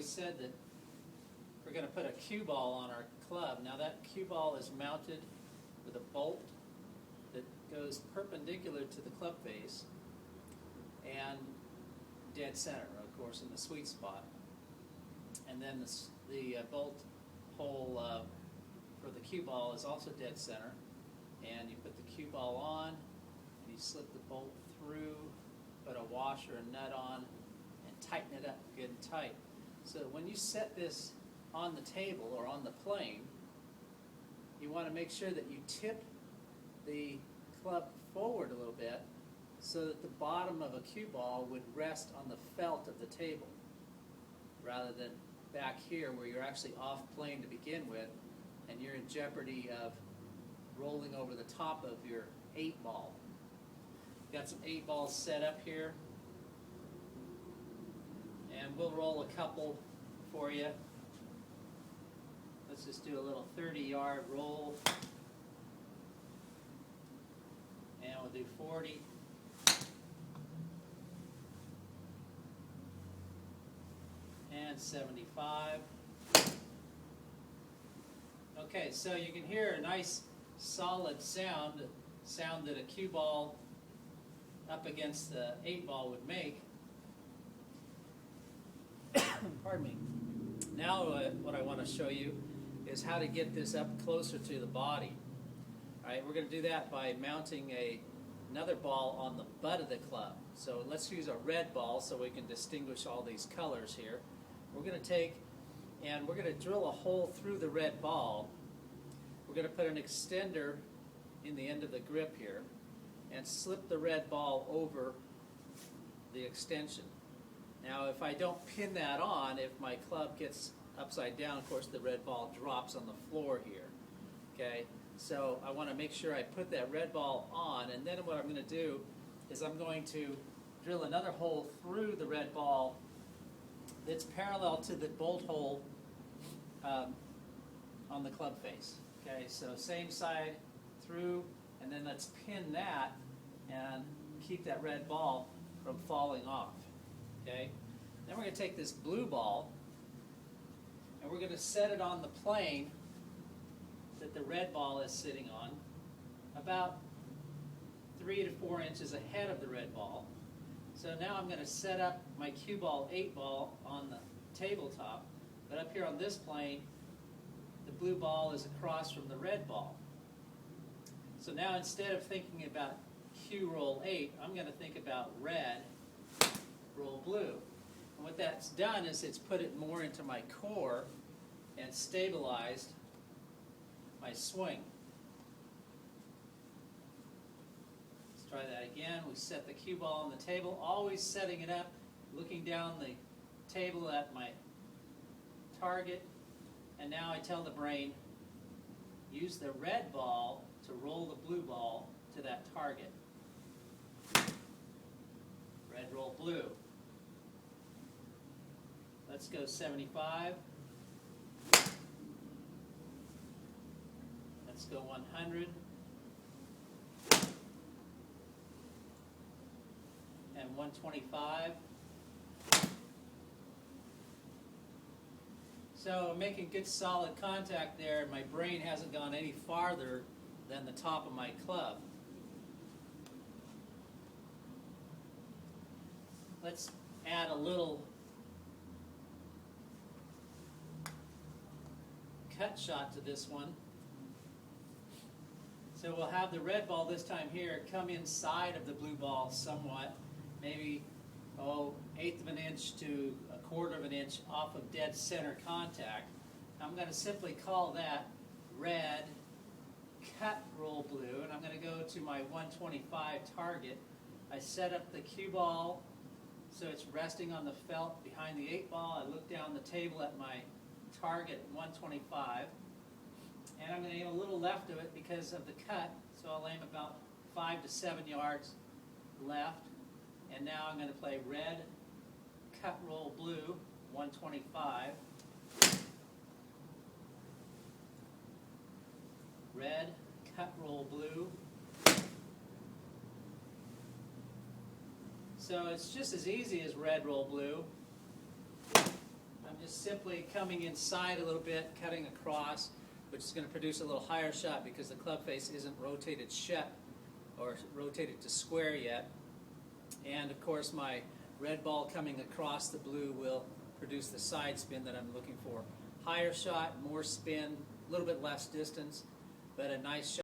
said that we're going to put a cue ball on our club. Now that cue ball is mounted with a bolt that goes perpendicular to the club face and dead center, of course, in the sweet spot. And then the bolt hole for the cue ball is also dead center. And you put the cue ball on, and you slip the bolt through, put a washer and nut on, and tighten it up good and tight. So when you set this on the table or on the plane, you want to make sure that you tip the club forward a little bit so that the bottom of a cue ball would rest on the felt of the table rather than back here where you're actually off plane to begin with and you're in jeopardy of rolling over the top of your 8-ball. Got some 8 balls set up here, and we'll roll a couple for you. Let's just do a little 30-yard roll, and we'll do 40. And 75. Okay, so you can hear a nice solid sound that a cue ball up against the 8-ball would make. Pardon me. Now what I want to show you is how to get this up closer to the body. All right, we're going to do that by mounting another ball on the butt of the club. So let's use a red ball so we can distinguish all these colors here. We're going to take and we're going to drill a hole through the red ball. We're going to put an extender in the end of the grip here and slip the red ball over the extension. Now if I don't pin that on, if my club gets upside down, of course the red ball drops on the floor here. Okay, so I want to make sure I put that red ball on, and then what I'm going to do is I'm going to drill another hole through the red ball that's parallel to the bolt hole on the club face. Okay, so same side through, and then let's pin that and keep that red ball from falling off. Okay, then we're going to take this blue ball and we're going to set it on the plane that the red ball is sitting on, about 3 to 4 inches ahead of the red ball. So now I'm going to set up my cue ball 8-ball on the tabletop, but up here on this plane, the blue ball is across from the red ball. So now instead of thinking about cue roll 8, I'm going to think about red, roll blue. And what that's done is it's put it more into my core and stabilized my swing. Let's try that again. We set the cue ball on the table, always setting it up, looking down the table at my target, and now I tell the brain, use the red ball to roll the blue ball to that target. Red, roll blue. Let's go 75. Let's go 100. And 125. So I'm making good solid contact there. My brain hasn't gone any farther than the top of my club. Let's add a little cut shot to this one. So we'll have the red ball this time here come inside of the blue ball somewhat, maybe 1/8 of an inch to 1/4 of an inch off of dead center contact. I'm going to simply call that red, cut, roll blue, and I'm going to go to my 125 target. I set up the cue ball so it's resting on the felt behind the 8-ball. I look down the table at my target at 125, and I'm going to aim a little left of it because of the cut, so I'll aim about 5 to 7 yards left. And now I'm going to play red, cut, roll blue, 125. Red, cut, roll blue. So it's just as easy as red, roll blue. I'm just simply coming inside a little bit, cutting across, which is going to produce a little higher shot because the club face isn't rotated shut or rotated to square yet. And of course my red ball coming across the blue will produce the side spin that I'm looking for. Higher shot, more spin, a little bit less distance, but a nice shot.